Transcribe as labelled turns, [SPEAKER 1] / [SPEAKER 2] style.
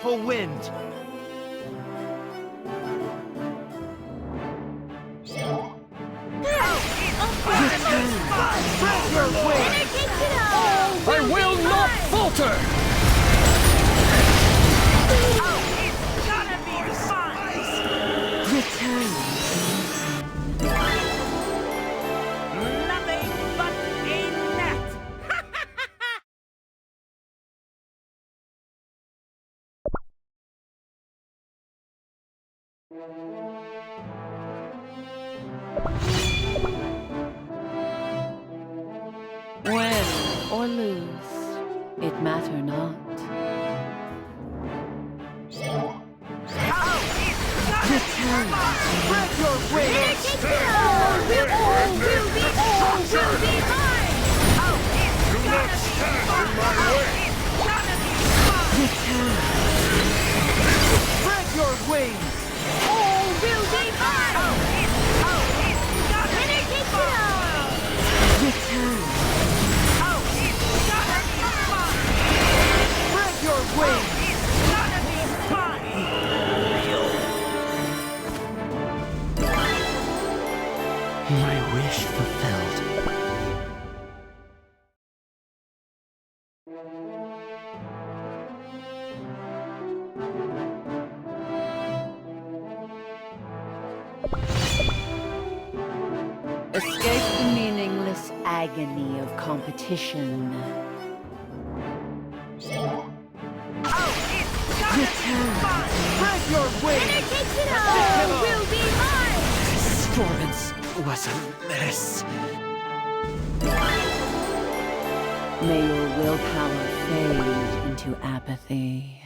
[SPEAKER 1] powerful wind. Spread your wings!
[SPEAKER 2] I will not falter!
[SPEAKER 3] Return.
[SPEAKER 4] Nothing but a net!
[SPEAKER 3] Win or lose, it matter not. Return.
[SPEAKER 1] Spread your wings!
[SPEAKER 4] All will be mine!
[SPEAKER 2] Do not stand in my way!
[SPEAKER 3] Return.
[SPEAKER 1] Spread your wings!
[SPEAKER 4] All will be mine! Winner takes it all!
[SPEAKER 3] Return.
[SPEAKER 1] Spread your wings! My wish fulfilled.
[SPEAKER 3] Escape the meaningless agony of competition. Return.
[SPEAKER 1] Spread your wings!
[SPEAKER 4] Winner takes it all! Will be mine!
[SPEAKER 1] Performance was a mess.
[SPEAKER 3] May your willpower fade into apathy.